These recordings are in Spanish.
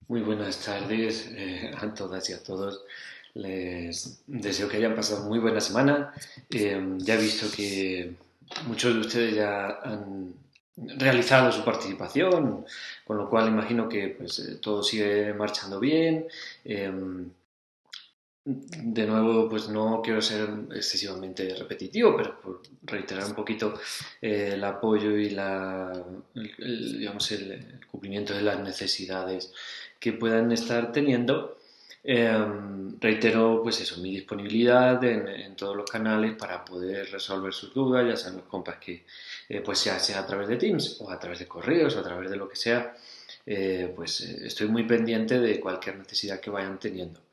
Muy buenas tardes a todas y a todos. Les deseo que hayan pasado muy buena semana. Ya he visto que muchos de ustedes ya han realizado su participación, con lo cual imagino que todo sigue marchando bien. Eh, de nuevo, pues no quiero ser excesivamente repetitivo, pero por reiterar un poquito el apoyo y digamos, el cumplimiento de las necesidades que puedan estar teniendo. Reitero, pues eso, mi disponibilidad en todos los canales para poder resolver sus dudas, ya sean los compas que, pues sea a través de Teams o a través de correos o a través de lo que sea, estoy muy pendiente de cualquier necesidad que vayan teniendo.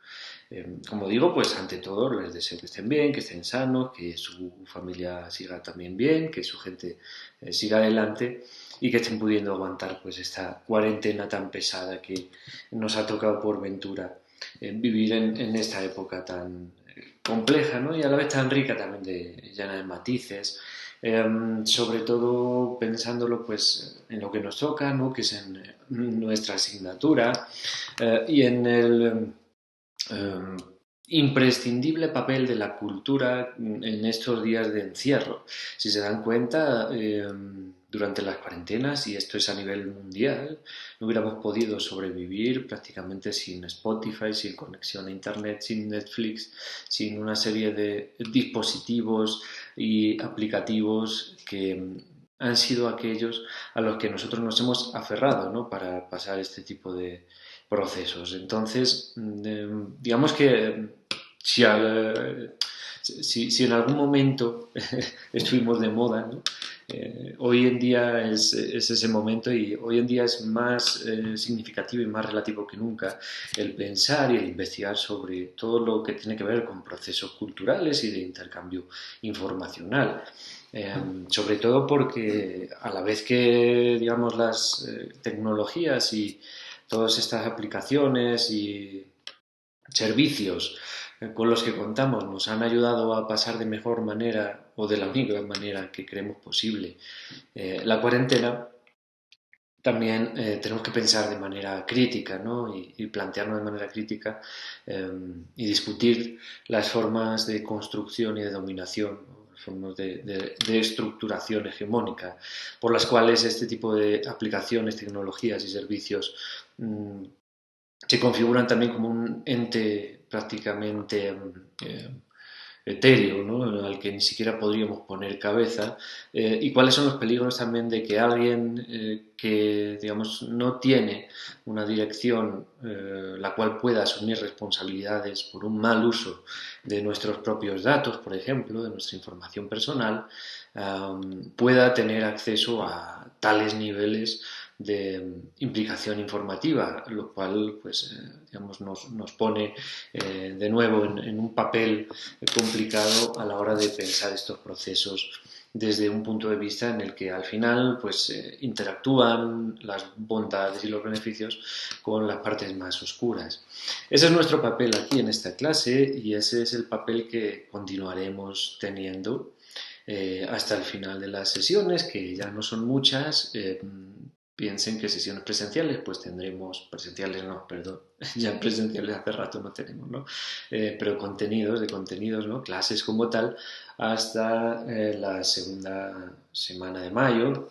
Como digo, pues ante todo les deseo que estén bien, que estén sanos, que su familia siga también bien, que su gente siga adelante y que estén pudiendo aguantar pues esta cuarentena tan pesada que nos ha tocado por ventura vivir en esta época tan compleja, ¿no? Y a la vez tan rica también, llena de matices. Sobre todo pensándolo pues en lo que nos toca, ¿no? Que es en nuestra asignatura y en el eh, imprescindible papel de la cultura en estos días de encierro. Si se dan cuenta, durante las cuarentenas, y esto es a nivel mundial, no hubiéramos podido sobrevivir prácticamente sin Spotify, sin conexión a Internet, sin Netflix, sin una serie de dispositivos y aplicativos que han sido aquellos a los que nosotros nos hemos aferrado, ¿no? Para pasar este tipo de procesos. Entonces, digamos que si, si en algún momento estuvimos de moda, ¿no? Hoy en día es, ese momento y hoy en día es más significativo y más relativo que nunca el pensar y el investigar sobre todo lo que tiene que ver con procesos culturales y de intercambio informacional. Sobre todo porque a la vez que digamos las tecnologías y todas estas aplicaciones y servicios con los que contamos nos han ayudado a pasar de mejor manera o de la única manera que creemos posible la cuarentena, también tenemos que pensar de manera crítica, ¿no? Y plantearnos de manera crítica y discutir las formas de construcción y de dominación, ¿no? Las formas de estructuración hegemónica por las cuales este tipo de aplicaciones, tecnologías y servicios se configuran también como un ente prácticamente eh, etéreo, ¿no? Al que ni siquiera podríamos poner cabeza, y cuáles son los peligros también de que alguien que, digamos, no tiene una dirección la cual pueda asumir responsabilidades por un mal uso de nuestros propios datos, por ejemplo, de nuestra información personal, pueda tener acceso a tales niveles de implicación informativa, lo cual pues, digamos, nos pone de nuevo en un papel complicado a la hora de pensar estos procesos desde un punto de vista en el que al final pues interactúan las bondades y los beneficios con las partes más oscuras. Ese es nuestro papel aquí en esta clase y ese es el papel que continuaremos teniendo hasta el final de las sesiones, que ya no son muchas. Piensen que sesiones presenciales, pues tendremos, presenciales no, perdón, ya presenciales hace rato no tenemos, ¿no? Pero contenidos, de contenidos, ¿no? Clases como tal, hasta la segunda semana de mayo,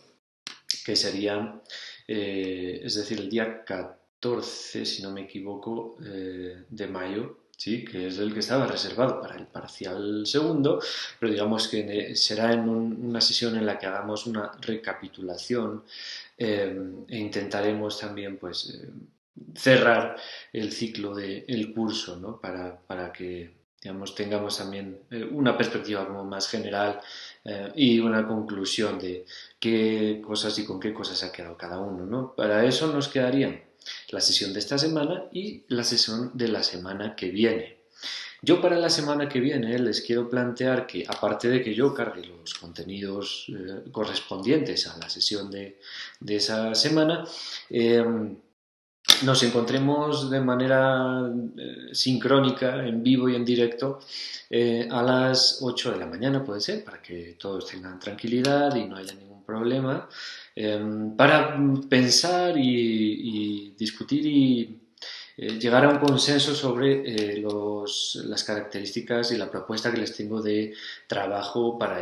que sería, es decir, el día 14, si no me equivoco, de mayo, sí, que es el que estaba reservado para el parcial segundo, pero digamos que será en una sesión en la que hagamos una recapitulación e intentaremos también pues cerrar el ciclo del curso, ¿no? Para que digamos, tengamos también una perspectiva como más general y una conclusión de qué cosas y con qué cosas ha quedado cada uno, ¿no? Para eso nos quedarían la sesión de esta semana y la sesión de la semana que viene. Yo para la semana que viene les quiero plantear que aparte de que yo cargue los contenidos correspondientes a la sesión de esa semana, eh, nos encontremos de manera sincrónica, en vivo y en directo, a las 8 de la mañana, puede ser, para que todos tengan tranquilidad y no haya ningún problema, para pensar y discutir llegar a un consenso sobre las características y la propuesta que les tengo de trabajo para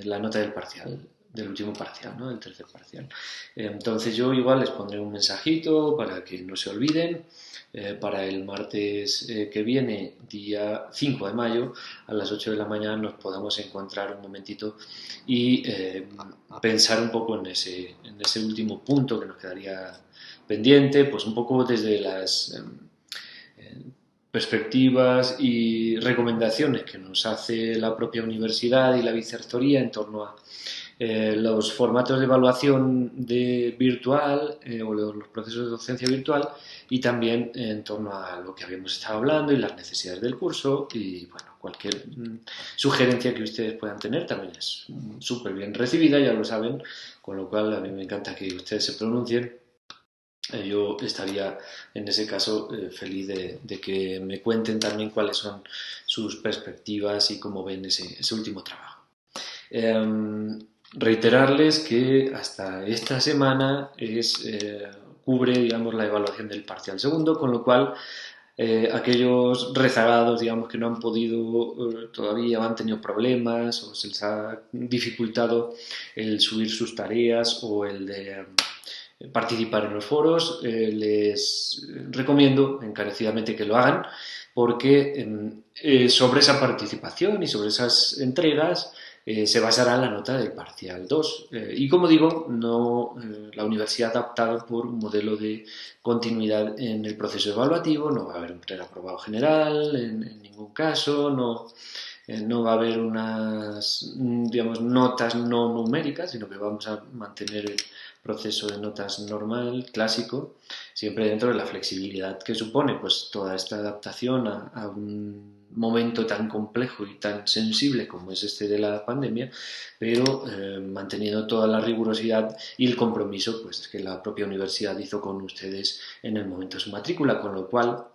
la nota del parcial, del último parcial, ¿no? Del tercer parcial. Entonces yo igual les pondré un mensajito para que no se olviden. Para el martes que viene, día 5 de mayo, a las 8 de la mañana nos podamos encontrar un momentito y pensar un poco en ese último punto que nos quedaría pendiente, pues un poco desde las perspectivas y recomendaciones que nos hace la propia universidad y la vicerrectoría en torno a los formatos de evaluación virtual o los procesos de docencia virtual y también en torno a lo que habíamos estado hablando y las necesidades del curso y bueno, cualquier sugerencia que ustedes puedan tener también es súper bien recibida, ya lo saben, con lo cual a mí me encanta que ustedes se pronuncien. Yo estaría en ese caso feliz de que me cuenten también cuáles son sus perspectivas y cómo ven ese último trabajo. Reiterarles que hasta esta semana cubre, digamos, la evaluación del parcial segundo, con lo cual aquellos rezagados, digamos, que no han podido todavía o han tenido problemas o se les ha dificultado el subir sus tareas o el de participar en los foros, les recomiendo encarecidamente que lo hagan porque sobre esa participación y sobre esas entregas se basará la nota del parcial 2. Y como digo, la universidad ha optado por un modelo de continuidad en el proceso evaluativo, no va a haber un preaprobado general en ningún caso, no va a haber unas, digamos, notas no numéricas, sino que vamos a mantener el proceso de notas normal, clásico, siempre dentro de la flexibilidad que supone pues toda esta adaptación a un momento tan complejo y tan sensible como es este de la pandemia, pero manteniendo toda la rigurosidad y el compromiso pues que la propia universidad hizo con ustedes en el momento de su matrícula, con lo cual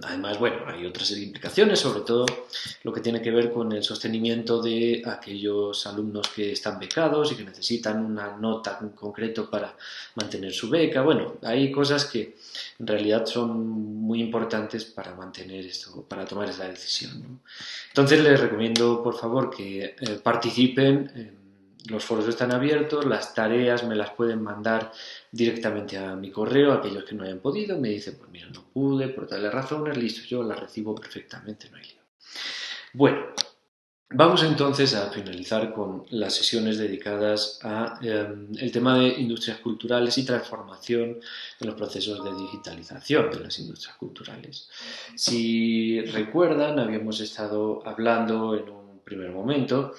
además, bueno, hay otra serie de implicaciones, sobre todo lo que tiene que ver con el sostenimiento de aquellos alumnos que están becados y que necesitan una nota en concreto para mantener su beca. Bueno, hay cosas que en realidad son muy importantes para mantener esto, para tomar esa decisión, ¿no? Entonces les recomiendo, por favor, que participen. Los foros están abiertos, las tareas me las pueden mandar directamente a mi correo, aquellos que no hayan podido, me dicen, pues mira, no pude, por tales razones, listo, yo las recibo perfectamente, no hay lío. Bueno, vamos entonces a finalizar con las sesiones dedicadas a el tema de industrias culturales y transformación en los procesos de digitalización de las industrias culturales. Si recuerdan, habíamos estado hablando en un primer momento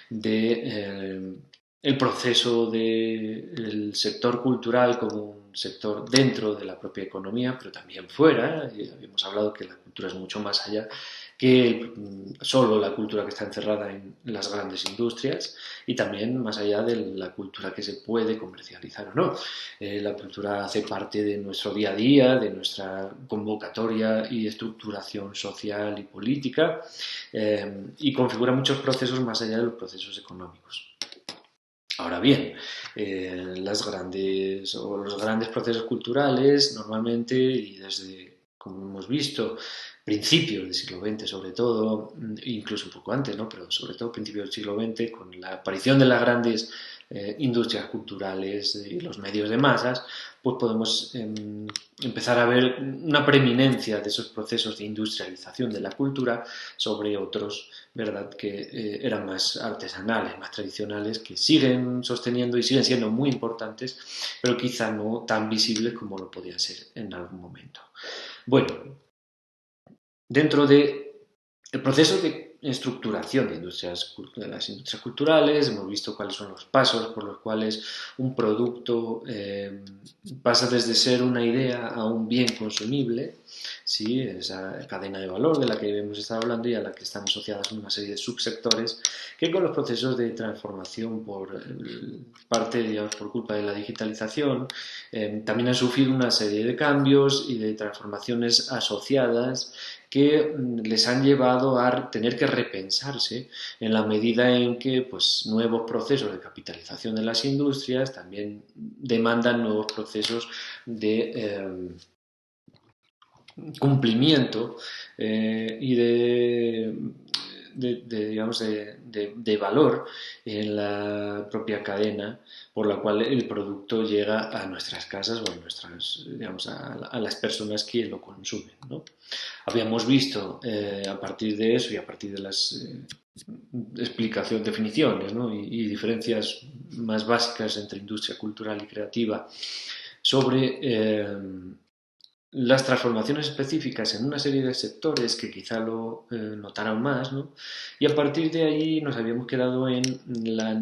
de el proceso del sector cultural como un sector dentro de la propia economía, pero también fuera. Y habíamos hablado que la cultura es mucho más allá que solo la cultura que está encerrada en las grandes industrias y también más allá de la cultura que se puede comercializar o no. La cultura hace parte de nuestro día a día, de nuestra convocatoria y estructuración social y política y configura muchos procesos más allá de los procesos económicos. Ahora bien, los grandes procesos culturales normalmente y desde, como hemos visto, principios del siglo XX sobre todo, incluso un poco antes, ¿no? Pero sobre todo principios del siglo XX, con la aparición de las grandes industrias culturales y los medios de masas, pues podemos empezar a ver una preeminencia de esos procesos de industrialización de la cultura sobre otros, ¿verdad?, que eran más artesanales, más tradicionales, que siguen sosteniendo y siguen siendo muy importantes, pero quizá no tan visibles como lo podían ser en algún momento. Bueno, dentro del proceso de estructuración de las industrias culturales, hemos visto cuáles son los pasos por los cuales un producto pasa desde ser una idea a un bien consumible, ¿sí? Esa cadena de valor de la que hemos estado hablando y a la que están asociadas una serie de subsectores que con los procesos de transformación digamos, por culpa de la digitalización, también han sufrido una serie de cambios y de transformaciones asociadas que les han llevado a tener que repensarse en la medida en que pues, nuevos procesos de capitalización de las industrias también demandan nuevos procesos de cumplimiento y digamos, de valor en la propia cadena por la cual el producto llega a nuestras casas o a nuestras, digamos, a las personas que lo consumen, ¿no? Habíamos visto a partir de eso y a partir de las definiciones, ¿no? Y diferencias más básicas entre industria cultural y creativa sobre las transformaciones específicas en una serie de sectores que quizá lo notaran más, ¿no? Y a partir de ahí nos habíamos quedado en la,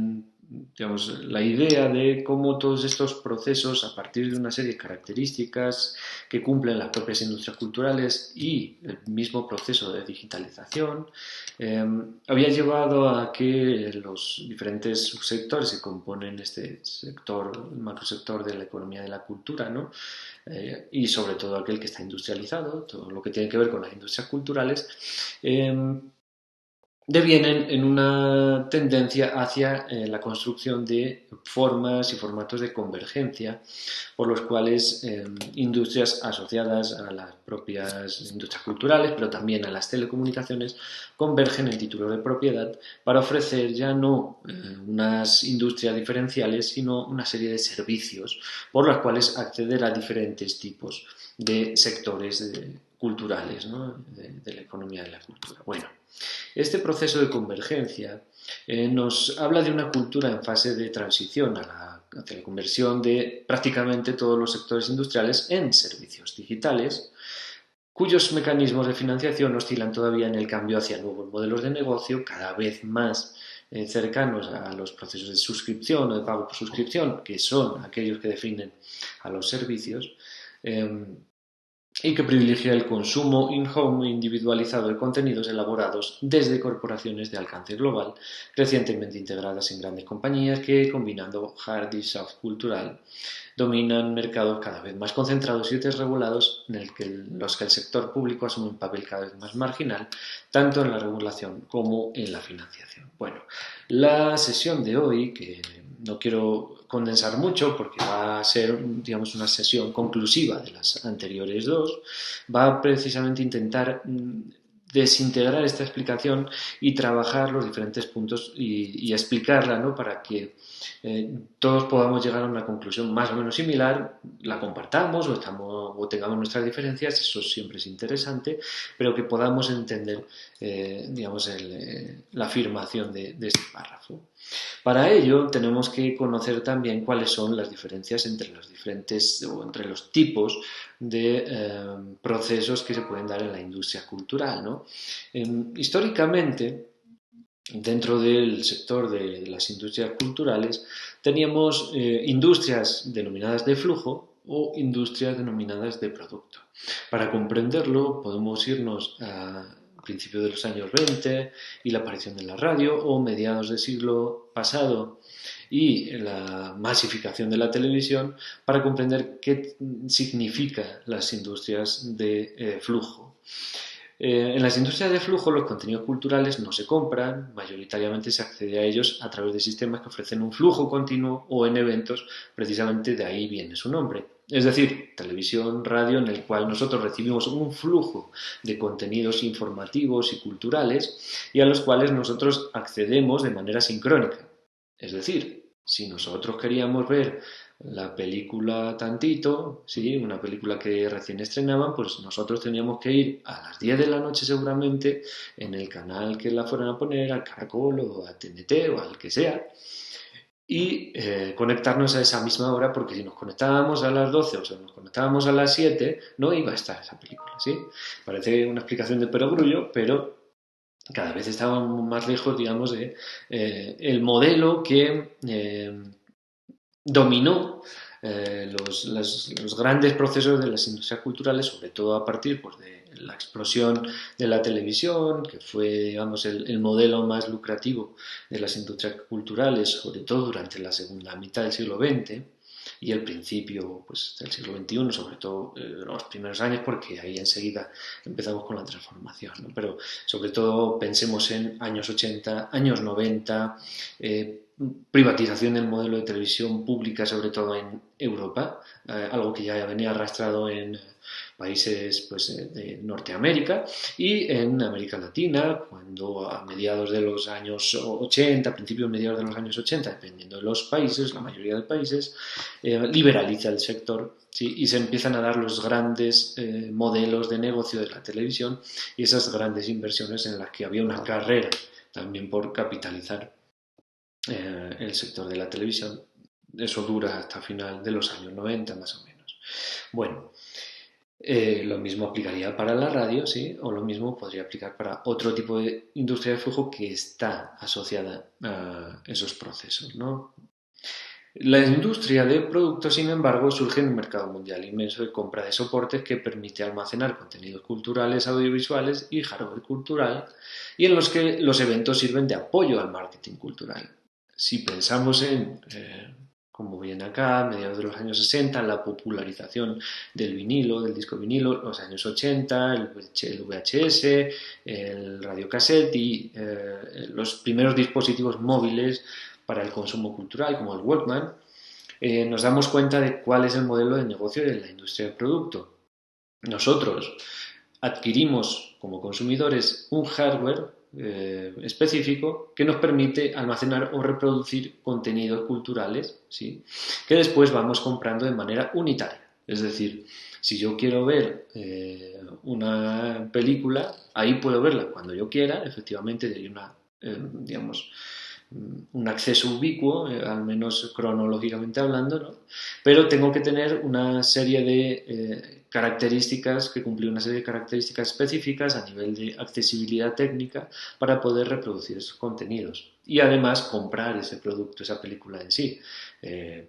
digamos, la idea de cómo todos estos procesos, a partir de una serie de características que cumplen las propias industrias culturales y el mismo proceso de digitalización, había llevado a que los diferentes subsectores que componen este sector, el macrosector de la economía de la cultura, ¿no? Y sobre todo aquel que está industrializado, todo lo que tiene que ver con las industrias culturales, devienen en una tendencia hacia la construcción de formas y formatos de convergencia por los cuales industrias asociadas a las propias industrias culturales, pero también a las telecomunicaciones, convergen en títulos de propiedad para ofrecer ya no unas industrias diferenciales, sino una serie de servicios por los cuales acceder a diferentes tipos de sectores culturales, ¿no? De la economía de la cultura. Bueno, este proceso de convergencia nos habla de una cultura en fase de transición hacia la conversión de prácticamente todos los sectores industriales en servicios digitales, cuyos mecanismos de financiación oscilan todavía en el cambio hacia nuevos modelos de negocio cada vez más cercanos a los procesos de suscripción o de pago por suscripción, que son aquellos que definen a los servicios, y que privilegia el consumo in-home individualizado de contenidos elaborados desde corporaciones de alcance global, recientemente integradas en grandes compañías que, combinando hard y soft cultural, dominan mercados cada vez más concentrados y desregulados en los que el sector público asume un papel cada vez más marginal, tanto en la regulación como en la financiación. Bueno, la sesión de hoy, que no quiero condensar mucho porque va a ser, digamos, una sesión conclusiva de las anteriores dos, va a precisamente intentar desintegrar esta explicación y trabajar los diferentes puntos y explicarla, ¿no? Para que todos podamos llegar a una conclusión más o menos similar, la compartamos o tengamos nuestras diferencias, eso siempre es interesante, pero que podamos entender, digamos, la afirmación de este párrafo. Para ello tenemos que conocer también cuáles son las diferencias entre los diferentes o entre los tipos de procesos que se pueden dar en la industria cultural, ¿no? Históricamente, dentro del sector de las industrias culturales, teníamos industrias denominadas de flujo o industrias denominadas de producto. Para comprenderlo podemos irnos a principios de los años 20 y la aparición de la radio, o mediados del siglo pasado y la masificación de la televisión, para comprender qué significan las industrias de flujo. En las industrias de flujo los contenidos culturales no se compran, mayoritariamente se accede a ellos a través de sistemas que ofrecen un flujo continuo o en eventos, precisamente de ahí viene su nombre. Es decir, televisión, radio, en el cual nosotros recibimos un flujo de contenidos informativos y culturales y a los cuales nosotros accedemos de manera sincrónica. Es decir, si nosotros queríamos ver la película Tantito, ¿sí? Una película que recién estrenaban, pues nosotros teníamos que ir a las 10 de la noche seguramente en el canal que la fueran a poner, al Caracol o a TNT o al que sea, y conectarnos a esa misma hora, porque si nos conectábamos a las 12 o si nos conectábamos a las 7 no iba a estar esa película, ¿sí? Parece una explicación de perogrullo, pero cada vez estábamos más lejos, digamos, de el modelo que dominó los grandes procesos de las industrias culturales, sobre todo a partir pues, de la explosión de la televisión, que fue digamos, el modelo más lucrativo de las industrias culturales, sobre todo durante la segunda mitad del siglo XX y el principio pues, del siglo XXI, sobre todo los primeros años, porque ahí enseguida empezamos con la transformación, ¿no? Pero sobre todo pensemos en años 80, años 90, privatización del modelo de televisión pública, sobre todo en Europa, algo que ya venía arrastrado en países pues, de Norteamérica y en América Latina, cuando a mediados de los años 80, principios mediados de los años 80, dependiendo de los países, la mayoría de países, liberaliza el sector. ¿Sí? Y se empiezan a dar los grandes modelos de negocio de la televisión y esas grandes inversiones en las que había una carrera también por capitalizar el sector de la televisión. Eso dura hasta final de los años 90 más o menos. Bueno, lo mismo aplicaría para la radio, ¿sí? O lo mismo podría aplicar para otro tipo de industria de flujo que está asociada a esos procesos, ¿no? La industria de productos, sin embargo, surge en un mercado mundial inmenso de compra de soportes que permite almacenar contenidos culturales, audiovisuales y hardware cultural, y en los que los eventos sirven de apoyo al marketing cultural. Si pensamos en, como viene acá, mediados de los años 60, la popularización del vinilo, del disco vinilo, los años 80, el VHS, el radiocassette y los primeros dispositivos móviles para el consumo cultural, como el Walkman, nos damos cuenta de cuál es el modelo de negocio de la industria del producto. Nosotros adquirimos como consumidores un hardware específico que nos permite almacenar o reproducir contenidos culturales, ¿sí? Que después vamos comprando de manera unitaria. Es decir, si yo quiero ver una película, ahí puedo verla cuando yo quiera, efectivamente hay una, digamos, un acceso ubicuo, al menos cronológicamente hablando, ¿no? Pero tengo que tener una serie de características, que cumplir una serie de características específicas a nivel de accesibilidad técnica para poder reproducir esos contenidos y además comprar ese producto, esa película en sí,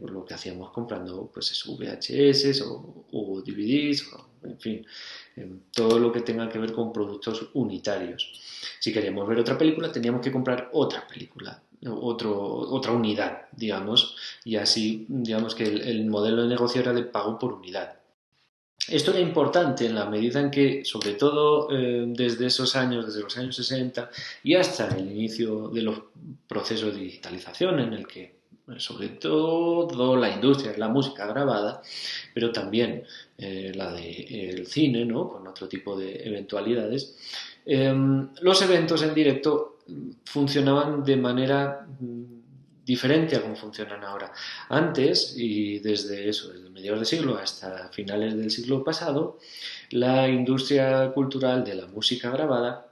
por lo que hacíamos comprando pues VHS o DVDs, o, en fin, todo lo que tenga que ver con productos unitarios. Si queríamos ver otra película, teníamos que comprar otra película, otra unidad, digamos, y así, digamos que el modelo de negocio era de pago por unidad. Esto era importante en la medida en que, sobre todo desde esos años, desde los años 60 y hasta el inicio de los procesos de digitalización, en el que sobre todo la industria de la música grabada, pero también la del cine, ¿no? Con otro tipo de eventualidades, los eventos en directo funcionaban de manera diferente a cómo funcionan ahora. Antes, y desde eso, desde mediados de siglo hasta finales del siglo pasado, la industria cultural de la música grabada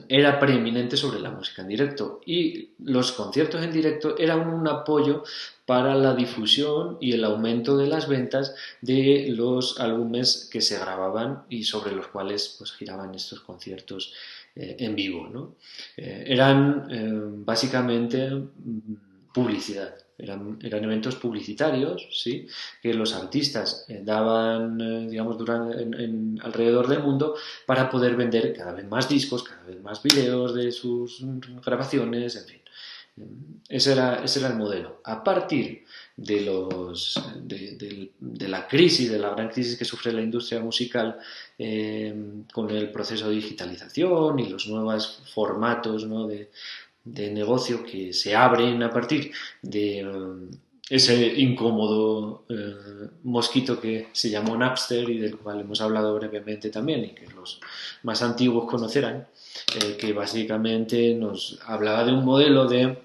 era preeminente sobre la música en directo y los conciertos en directo eran un apoyo para la difusión y el aumento de las ventas de los álbumes que se grababan y sobre los cuales pues giraban estos conciertos en vivo, ¿no? Eran básicamente publicidad. Eran eventos publicitarios, ¿sí? Que los artistas daban, digamos, alrededor del mundo para poder vender cada vez más discos, cada vez más videos de sus grabaciones, en fin. Ese era el modelo. A partir de la crisis, de la gran crisis que sufre la industria musical con el proceso de digitalización y los nuevos formatos, ¿no? de negocio que se abren a partir de ese incómodo mosquito que se llamó Napster y del cual hemos hablado brevemente también y que los más antiguos conocerán, que básicamente nos hablaba de un modelo de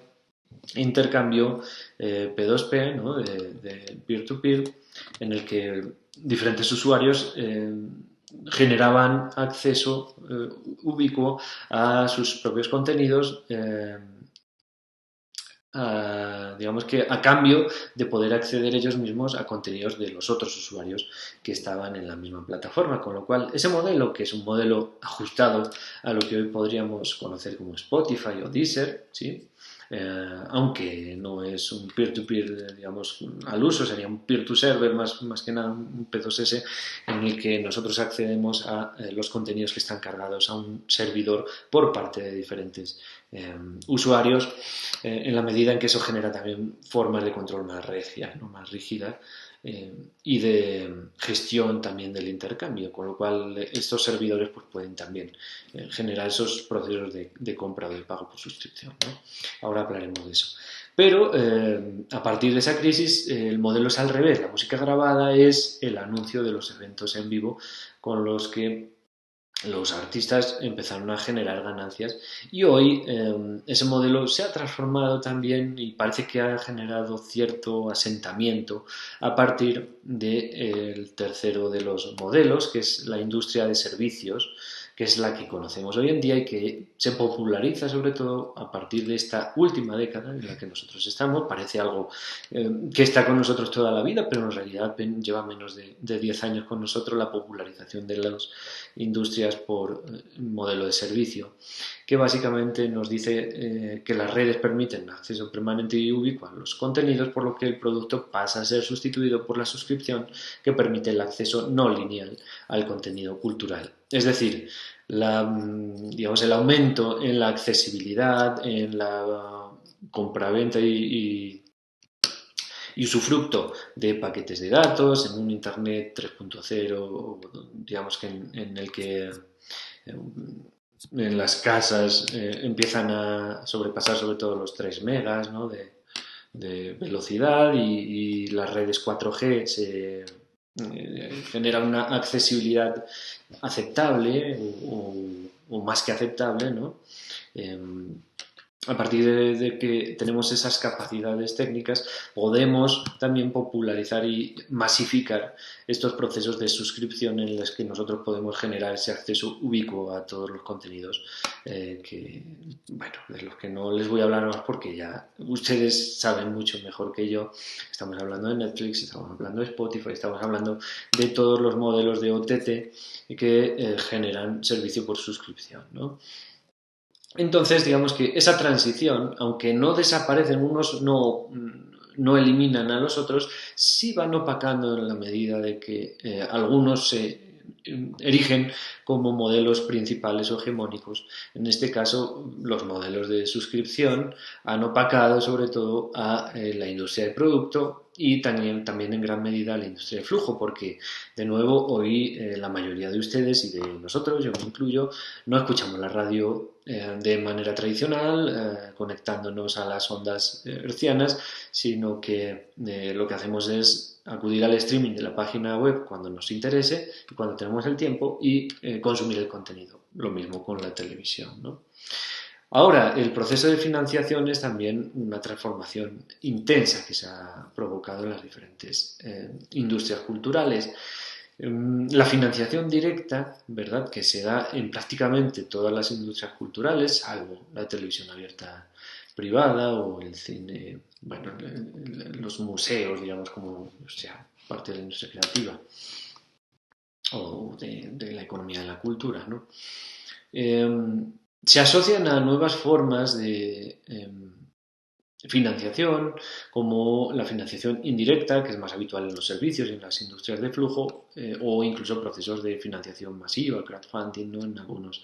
intercambio P2P, ¿no? de peer-to-peer, en el que diferentes usuarios generaban acceso ubicuo a sus propios contenidos, digamos que a cambio de poder acceder ellos mismos a contenidos de los otros usuarios que estaban en la misma plataforma, con lo cual ese modelo, que es un modelo ajustado a lo que hoy podríamos conocer como Spotify o Deezer, ¿sí? Aunque no es un peer-to-peer, digamos, al uso, sería un peer-to-server más que nada un P2S en el que nosotros accedemos a los contenidos que están cargados a un servidor por parte de diferentes usuarios, en la medida en que eso genera también formas de control más regias, ¿no? Más rígidas, y de gestión también del intercambio, con lo cual estos servidores pues, pueden también generar esos procesos de compra o de pago por suscripción, ¿no? Ahora hablaremos de eso. Pero a partir de esa crisis el modelo es al revés. La música grabada es el anuncio de los eventos en vivo con los que los artistas empezaron a generar ganancias y hoy ese modelo se ha transformado también y parece que ha generado cierto asentamiento a partir del tercero de los modelos, que es la industria de servicios, que es la que conocemos hoy en día y que se populariza sobre todo a partir de esta última década en la que nosotros estamos. Parece algo que está con nosotros toda la vida, pero en realidad lleva menos de 10 años con nosotros la popularización de las industrias por modelo de servicio, que básicamente nos dice que las redes permiten acceso permanente y ubicuo a los contenidos, por lo que el producto pasa a ser sustituido por la suscripción, que permite el acceso no lineal al contenido cultural. Es decir, digamos, el aumento en la accesibilidad, en la compraventa y usufructo de paquetes de datos en un Internet 3.0, digamos que en el que en las casas empiezan a sobrepasar sobre todo los 3 megas, ¿no?, de velocidad y las redes 4G se generan una accesibilidad aceptable o más que aceptable, ¿no? A partir de que tenemos esas capacidades técnicas, podemos también popularizar y masificar estos procesos de suscripción en los que nosotros podemos generar ese acceso ubicuo a todos los contenidos bueno, de los que no les voy a hablar más porque ya ustedes saben mucho mejor que yo. Estamos hablando de Netflix, estamos hablando de Spotify, estamos hablando de todos los modelos de OTT que generan servicio por suscripción, ¿no? Entonces, digamos que esa transición, aunque no desaparecen unos, no eliminan a los otros, sí van opacando en la medida de que algunos se erigen como modelos principales o hegemónicos. En este caso, los modelos de suscripción han opacado sobre todo a la industria de producto y también en gran medida a la industria de flujo, porque de nuevo hoy la mayoría de ustedes y de nosotros, yo me incluyo, no escuchamos la radio de manera tradicional, conectándonos a las ondas hercianas, sino que lo que hacemos es acudir al streaming de la página web cuando nos interese y cuando tenemos el tiempo y consumir el contenido. Lo mismo con la televisión, ¿no? Ahora, el proceso de financiación es también una transformación intensa que se ha provocado en las diferentes industrias culturales. La financiación directa, ¿verdad?, que se da en prácticamente todas las industrias culturales, salvo la televisión abierta privada o el cine, bueno, los museos, digamos, como, o sea, parte de la industria creativa o de la economía de la cultura, ¿no? Se asocian a nuevas formas de financiación, como la financiación indirecta, que es más habitual en los servicios y en las industrias de flujo, o incluso procesos de financiación masiva, crowdfunding, ¿no?, en algunos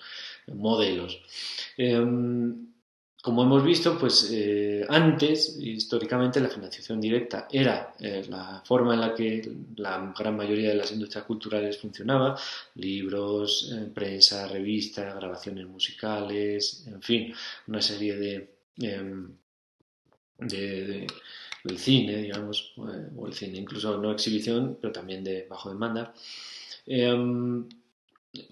modelos. Como hemos visto, pues antes, históricamente, la financiación directa era la forma en la que la gran mayoría de las industrias culturales funcionaba: libros, prensa, revistas, grabaciones musicales, en fin, una serie del cine, digamos, o el cine incluso no exhibición, pero también de bajo demanda,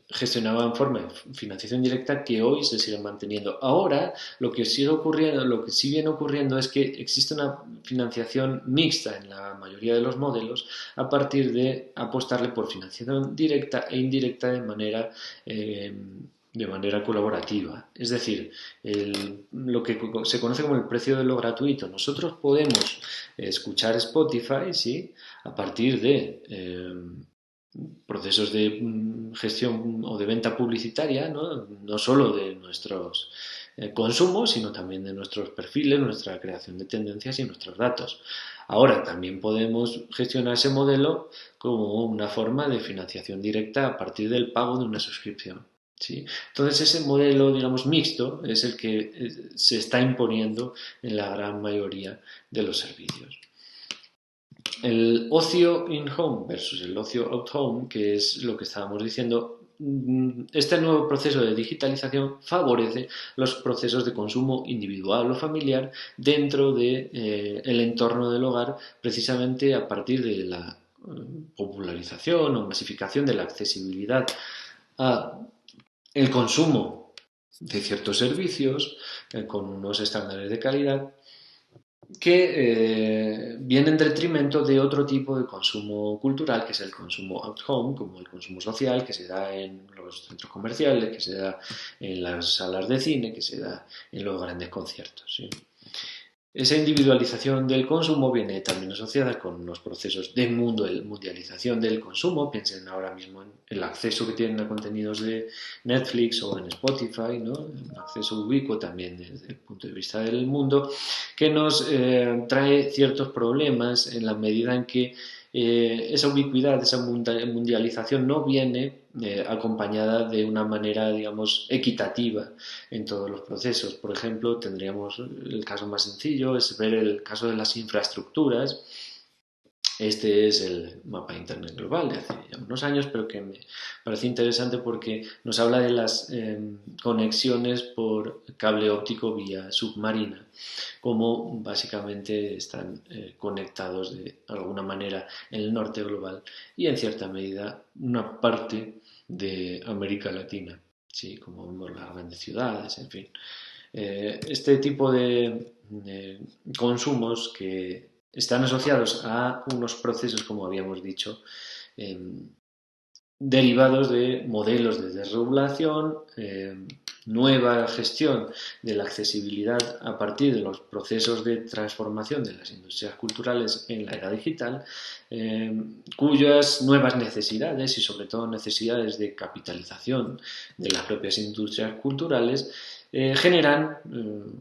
gestionaban forma de financiación directa que hoy se sigue manteniendo. Ahora lo que sigue ocurriendo, lo que sí viene ocurriendo es que existe una financiación mixta en la mayoría de los modelos a partir de apostarle por financiación directa e indirecta de manera colaborativa. Es decir, lo que se conoce como el precio de lo gratuito. Nosotros podemos escuchar Spotify, ¿sí?, a partir de procesos de gestión o de venta publicitaria, no solo de nuestros consumos, sino también de nuestros perfiles, nuestra creación de tendencias y nuestros datos. Ahora también podemos gestionar ese modelo como una forma de financiación directa a partir del pago de una suscripción, ¿sí? Entonces ese modelo, digamos, mixto es el que se está imponiendo en la gran mayoría de los servicios. El ocio in-home versus el ocio out-home, que es lo que estábamos diciendo, este nuevo proceso de digitalización favorece los procesos de consumo individual o familiar dentro del entorno del hogar, precisamente a partir de la popularización o masificación de la accesibilidad a el consumo de ciertos servicios con unos estándares de calidad que viene en detrimento de otro tipo de consumo cultural, que es el consumo out home, como el consumo social, que se da en los centros comerciales, que se da en las salas de cine, que se da en los grandes conciertos. ¿Sí? Esa individualización del consumo viene también asociada con los procesos de mundialización del consumo. Piensen ahora mismo en el acceso que tienen a contenidos de Netflix o en Spotify, ¿no? Un acceso ubicuo también desde el punto de vista del mundo, que nos trae ciertos problemas en la medida en que esa ubicuidad, esa mundialización no viene acompañada de una manera, digamos, equitativa en todos los procesos. Por ejemplo, tendríamos el caso más sencillo, es ver el caso de las infraestructuras. Este es el mapa de Internet global de hace ya unos años, pero que me parece interesante porque nos habla de las conexiones por cable óptico vía submarina, cómo básicamente están conectados de alguna manera en el norte global y en cierta medida una parte de América Latina, ¿sí? Como vemos las grandes ciudades, en fin. Este tipo de consumos que están asociados a unos procesos, como habíamos dicho, eh, derivados de modelos de desregulación, nueva gestión de la accesibilidad a partir de los procesos de transformación de las industrias culturales en la era digital, cuyas nuevas necesidades y sobre todo necesidades de capitalización de las propias industrias culturales generan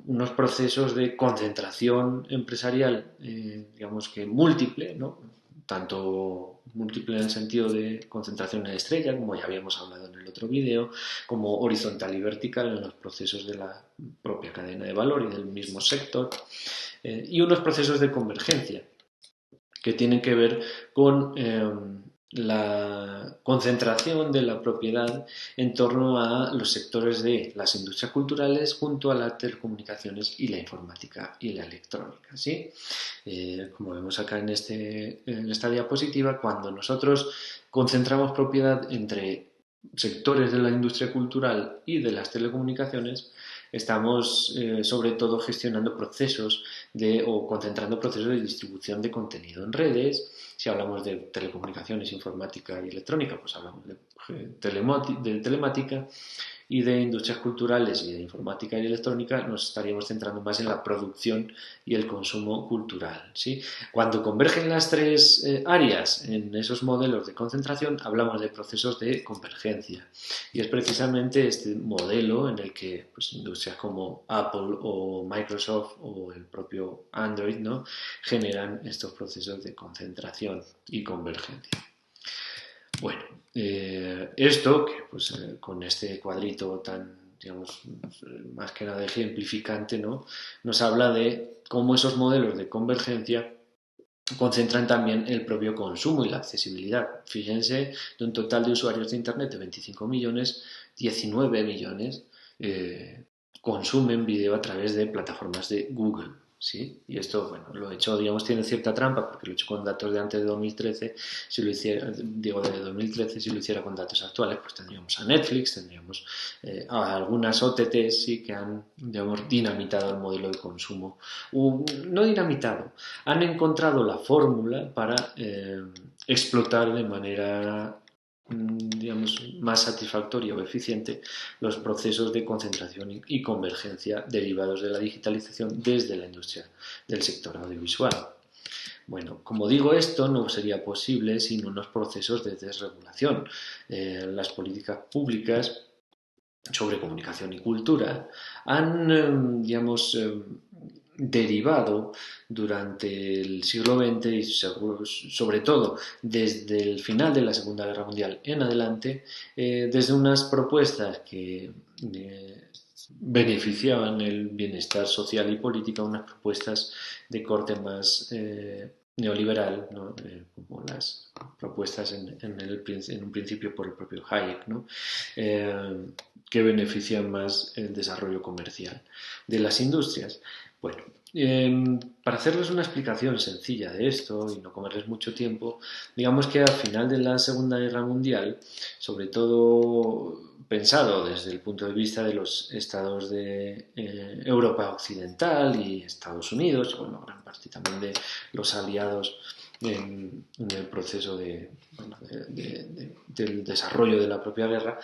unos procesos de concentración empresarial, digamos que múltiple, ¿no? Tanto múltiple en el sentido de concentración en estrella, como ya habíamos hablado en el otro vídeo, como horizontal y vertical en los procesos de la propia cadena de valor y del mismo sector, y unos procesos de convergencia que tienen que ver con la concentración de la propiedad en torno a los sectores de las industrias culturales junto a las telecomunicaciones y la informática y la electrónica. ¿Sí? Como vemos acá en esta diapositiva, cuando nosotros concentramos propiedad entre sectores de la industria cultural y de las telecomunicaciones, estamos sobre todo gestionando procesos o concentrando procesos de distribución de contenido en redes. Si hablamos de telecomunicaciones, informática y electrónica, pues hablamos de telemática, y de industrias culturales y de informática y electrónica nos estaríamos centrando más en la producción y el consumo cultural. ¿Sí? Cuando convergen las tres áreas en esos modelos de concentración, hablamos de procesos de convergencia. Y es precisamente este modelo en el que pues, industrias como Apple o Microsoft o el propio Android, ¿no? generan estos procesos de concentración y convergencia. Bueno, esto, que pues con este cuadrito tan, digamos, más que nada ejemplificante, ¿no? Nos habla de cómo esos modelos de convergencia concentran también el propio consumo y la accesibilidad. Fíjense, de un total de usuarios de Internet de 25 millones, 19 millones consumen vídeo a través de plataformas de Google. ¿Sí? Y esto, bueno, lo he hecho, digamos, tiene cierta trampa porque lo he hecho con datos de antes de 2013. Si lo hiciera, digo, de 2013, si lo hiciera con datos actuales, pues tendríamos a Netflix, tendríamos a algunas OTTs, sí, que han, digamos, dinamitado el modelo de consumo. No dinamitado, han encontrado la fórmula para explotar de manera digamos, más satisfactoria o eficiente los procesos de concentración y convergencia derivados de la digitalización desde la industria del sector audiovisual. Bueno, como digo, esto no sería posible sin unos procesos de desregulación. Las políticas públicas sobre comunicación y cultura han, digamos, derivado durante el siglo XX y sobre todo desde el final de la Segunda Guerra Mundial en adelante, desde unas propuestas que beneficiaban el bienestar social y político, unas propuestas de corte más neoliberal, ¿no? Como las propuestas en un principio por el propio Hayek, ¿no? Eh, que benefician más el desarrollo comercial de las industrias. Bueno, para hacerles una explicación sencilla de esto y no comerles mucho tiempo, digamos que al final de la Segunda Guerra Mundial, sobre todo pensado desde el punto de vista de los estados de Europa Occidental y Estados Unidos, y bueno, gran parte también de los aliados en el proceso bueno, del desarrollo de la propia guerra.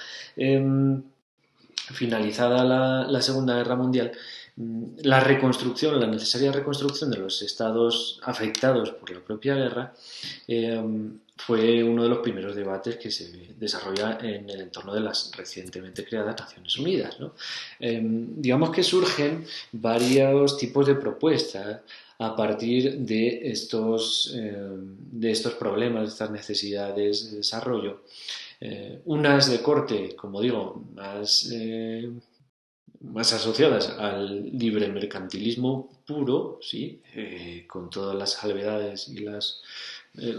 Finalizada la Segunda Guerra Mundial, la reconstrucción, la necesaria reconstrucción de los estados afectados por la propia guerra eh, fue uno de los primeros debates que se desarrolla en el entorno de las recientemente creadas Naciones Unidas, ¿no? Digamos que surgen varios tipos de propuestas a partir de estos problemas, de estas necesidades de desarrollo. Unas de corte, como digo, más asociadas al libre mercantilismo puro, ¿sí? Con todas las salvedades y las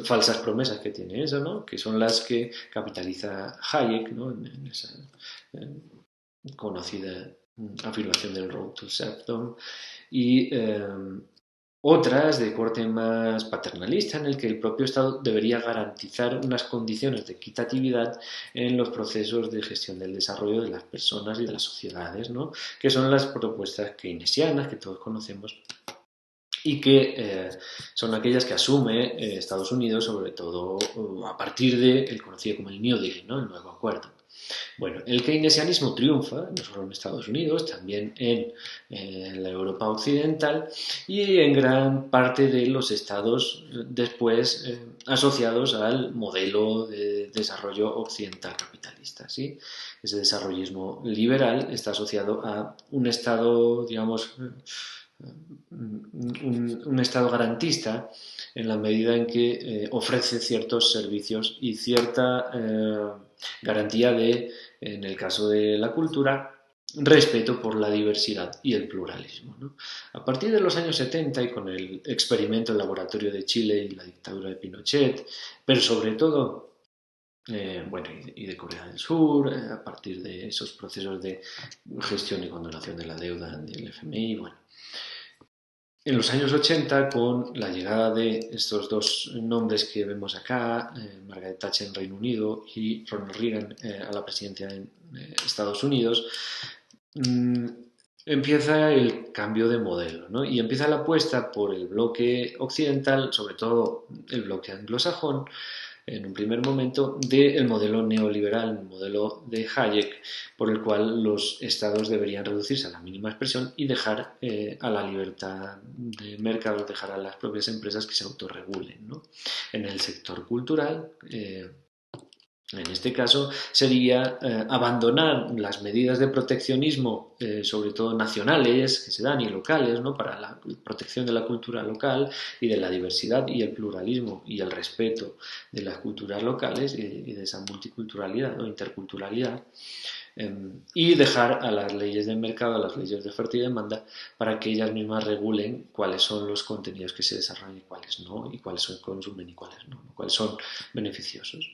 falsas promesas que tiene eso, ¿no? Que son las que capitaliza Hayek, ¿no? En esa eh, conocida afirmación del Road to Serfdom, y otras de corte más paternalista, en el que el propio Estado debería garantizar unas condiciones de equitatividad en los procesos de gestión del desarrollo de las personas y de las sociedades, ¿no? Que son las propuestas keynesianas que todos conocemos y que son aquellas que asume Estados Unidos, sobre todo a partir del conocido como el New Deal, ¿no? El nuevo acuerdo. Bueno, el keynesianismo triunfa, no solo en Estados Unidos, también en la Europa occidental y en gran parte de los estados después asociados al modelo de desarrollo occidental capitalista. ¿Sí? Ese desarrollismo liberal está asociado a un estado, digamos, un estado garantista en la medida en que ofrece ciertos servicios y cierta garantía de, en el caso de la cultura, respeto por la diversidad y el pluralismo, ¿no? A partir de los años 70 y con el experimento en laboratorio de Chile y la dictadura de Pinochet, pero sobre todo bueno, y de Corea del Sur, a partir de esos procesos de gestión y condonación de la deuda del FMI, bueno, en los años 80, con la llegada de estos dos nombres que vemos acá, Margaret Thatcher en Reino Unido y Ronald Reagan a la presidencia en Estados Unidos, mmm, empieza el cambio de modelo, ¿no? Y empieza la apuesta por el bloque occidental, sobre todo el bloque anglosajón, en un primer momento, del modelo neoliberal, el modelo de Hayek, por el cual los estados deberían reducirse a la mínima expresión y dejar a la libertad de mercado, dejar a las propias empresas que se autorregulen, ¿no? En el sector cultural, en este caso sería abandonar las medidas de proteccionismo, sobre todo nacionales, que se dan y locales, ¿no? Para la protección de la cultura local y de la diversidad y el pluralismo y el respeto de las culturas locales y de esa multiculturalidad o interculturalidad, y dejar a las leyes del mercado, a las leyes de oferta y demanda, para que ellas mismas regulen cuáles son los contenidos que se desarrollan y cuáles no, y cuáles se consumen y cuáles no, cuáles son beneficiosos.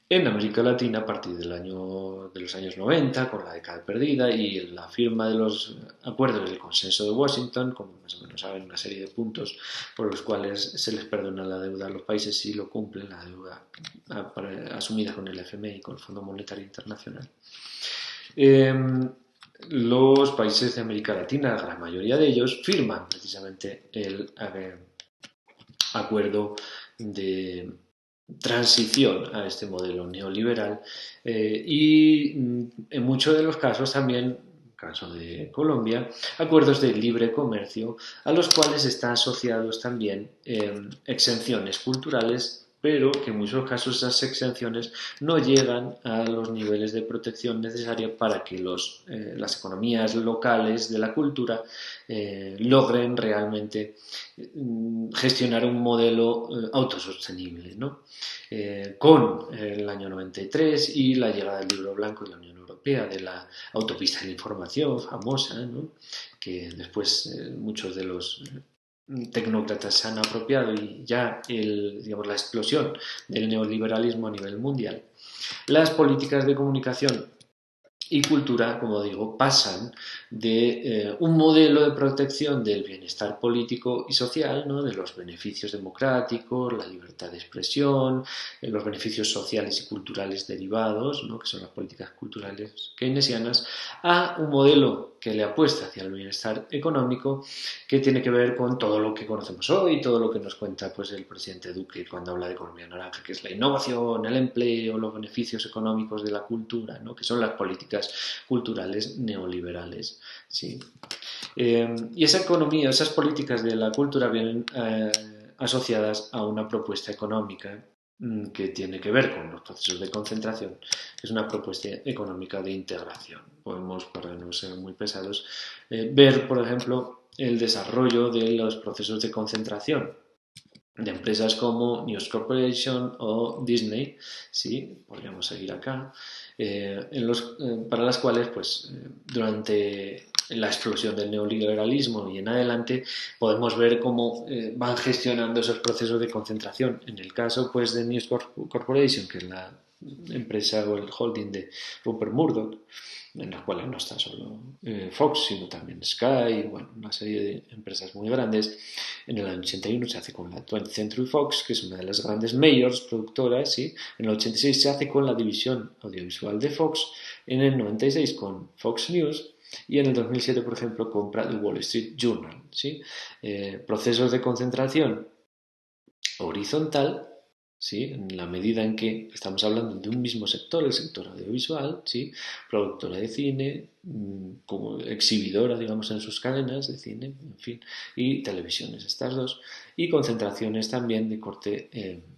En América Latina, a partir de los años 90, con la década perdida y la firma de los acuerdos del Consenso de Washington, como más o menos saben, una serie de puntos por los cuales se les perdona la deuda a los países si lo cumplen, la deuda asumida con el FMI y con el Fondo Monetario Internacional. Los países de América Latina, la gran mayoría de ellos, firman precisamente el acuerdo de transición a este modelo neoliberal y en muchos de los casos también, caso de Colombia, acuerdos de libre comercio a los cuales están asociados también exenciones culturales, pero que en muchos casos esas exenciones no llegan a los niveles de protección necesarios para que las economías locales de la cultura logren realmente gestionar un modelo autosostenible, ¿no? Con el año 93 y la llegada del libro blanco de la Unión Europea, de la autopista de la información famosa, ¿no? Que después muchos de los tecnócratas se han apropiado y ya digamos, la explosión del neoliberalismo a nivel mundial, las políticas de comunicación y cultura, como digo, pasan de un modelo de protección del bienestar político y social, ¿no? De los beneficios democráticos, la libertad de expresión, los beneficios sociales y culturales derivados, ¿no? Que son las políticas culturales keynesianas, a un modelo que le apuesta hacia el bienestar económico, que tiene que ver con todo lo que conocemos hoy, todo lo que nos cuenta pues, el presidente Duque cuando habla de economía naranja, que es la innovación, el empleo, los beneficios económicos de la cultura, ¿no? Que son las políticas culturales neoliberales. ¿Sí? Y esa economía, esas políticas de la cultura vienen asociadas a una propuesta económica que tiene que ver con los procesos de concentración, que es una propuesta económica de integración. Podemos, para no ser muy pesados, ver, por ejemplo, el desarrollo de los procesos de concentración de empresas como News Corporation o Disney, sí, podríamos seguir acá, para las cuales, pues, durante la explosión del neoliberalismo y en adelante, podemos ver cómo van gestionando esos procesos de concentración. En el caso, pues, de News Corporation, que es la empresa o el holding de Rupert Murdoch, en las cuales no está solo Fox, sino también Sky, bueno, una serie de empresas muy grandes. En el año 81 se hace con la 20th Century Fox, que es una de las grandes majors productoras, ¿sí? En el 86 se hace con la división audiovisual de Fox, en el 96 con Fox News y en el 2007, por ejemplo, compra The Wall Street Journal, ¿sí? Procesos de concentración horizontal, ¿sí? En la medida en que estamos hablando de un mismo sector, el sector audiovisual, ¿sí? Productora de cine, como exhibidora, digamos, en sus cadenas de cine, en fin, y televisiones, estas dos, y concentraciones también de corte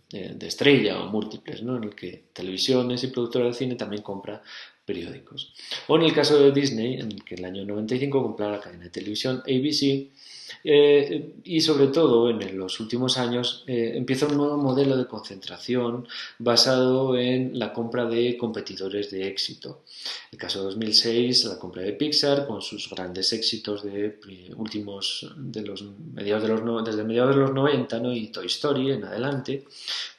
de estrella o múltiples, ¿no? En el que televisiones y productora de cine también compra periódicos. O en el caso de Disney, en el que en el año 95 compra la cadena de televisión ABC, y sobre todo en los últimos años empieza un nuevo modelo de concentración basado en la compra de competidores de éxito. El caso de 2006, la compra de Pixar con sus grandes éxitos de últimos de los mediados de los desde mediados de los 90, ¿no? Y Toy Story en adelante,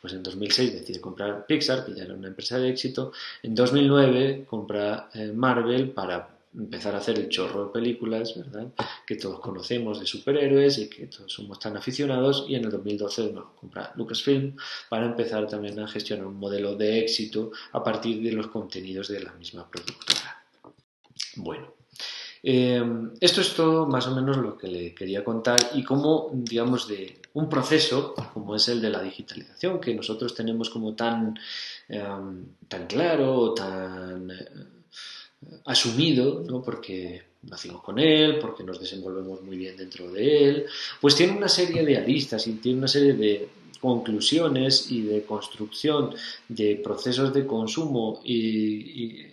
pues en 2006 decide comprar Pixar, que ya era una empresa de éxito. En 2009 compra Marvel para empezar a hacer el chorro de películas, ¿verdad? Que todos conocemos de superhéroes y que todos somos tan aficionados. Y en el 2012 compra Lucasfilm para empezar también a gestionar un modelo de éxito a partir de los contenidos de la misma productora. Bueno, esto es todo más o menos lo que le quería contar y cómo, digamos, de un proceso como es el de la digitalización, que nosotros tenemos como tan claro, tan asumido, ¿no? Porque nacimos con él, porque nos desenvolvemos muy bien dentro de él, pues tiene una serie de aristas y tiene una serie de conclusiones y de construcción de procesos de consumo y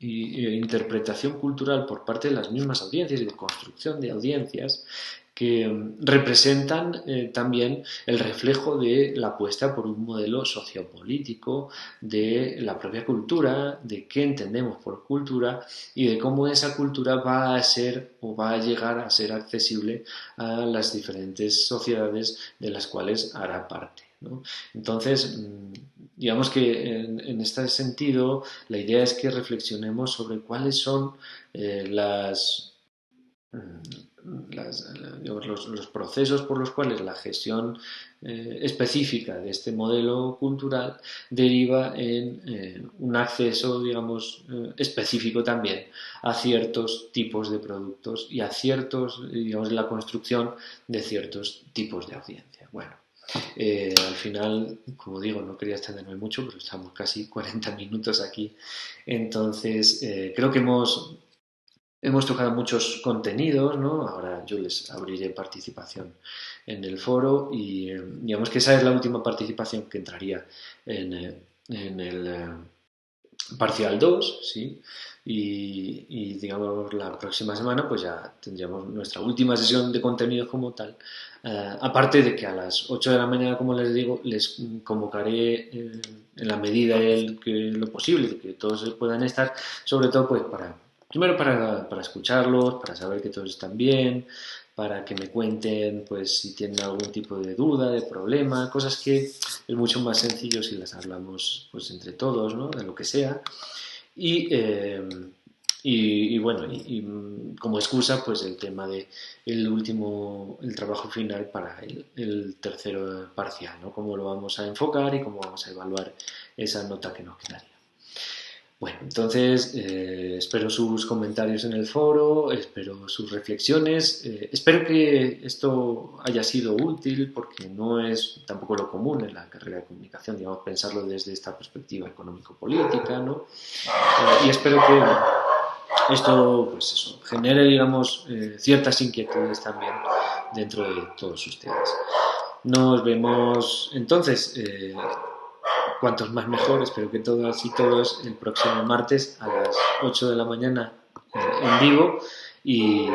interpretación cultural por parte de las mismas audiencias y de construcción de audiencias que representan también el reflejo de la apuesta por un modelo sociopolítico de la propia cultura, de qué entendemos por cultura y de cómo esa cultura va a ser o va a llegar a ser accesible a las diferentes sociedades de las cuales hará parte, ¿no? Entonces, digamos que en este sentido, la idea es que reflexionemos sobre cuáles son las digamos, los procesos por los cuales la gestión específica de este modelo cultural deriva en un acceso, digamos, específico también a ciertos tipos de productos y a ciertos, digamos, la construcción de ciertos tipos de audiencia. Bueno, al final, como digo, no quería extenderme mucho, pero estamos casi 40 minutos aquí. Entonces, creo que hemos tocado muchos contenidos, ¿no? Ahora yo les abriré participación en el foro y digamos que esa es la última participación que entraría en el parcial 2, ¿sí? Y digamos la próxima semana pues ya tendríamos nuestra última sesión de contenidos como tal. Aparte de que a las 8 de la mañana, como les digo, les convocaré en la medida de que lo posible, de que todos puedan estar, sobre todo pues primero para escucharlos, para saber que todos están bien, para que me cuenten pues si tienen algún tipo de duda, de problema, cosas que es mucho más sencillo si las hablamos pues entre todos, ¿no? De lo que sea. Y, bueno, como excusa, pues el tema de el trabajo final para el tercero parcial, ¿no? Cómo lo vamos a enfocar y cómo vamos a evaluar esa nota que nos quedaría. Bueno, entonces espero sus comentarios en el foro, espero sus reflexiones, espero que esto haya sido útil porque no es tampoco lo común en la carrera de comunicación, digamos, pensarlo desde esta perspectiva económico-política, ¿no? Y espero que esto, pues eso, genere, digamos, ciertas inquietudes también dentro de todos ustedes. Nos vemos entonces, cuantos más mejor, espero que todas y todos el próximo martes a las 8 de la mañana en vivo y,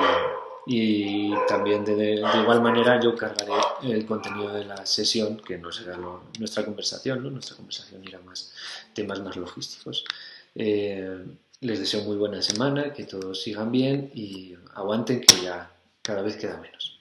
también de igual manera yo cargaré el contenido de la sesión, que no será nuestra conversación, ¿no? Nuestra conversación irá más temas más logísticos. Les deseo muy buena semana, que todos sigan bien y aguanten que ya cada vez queda menos.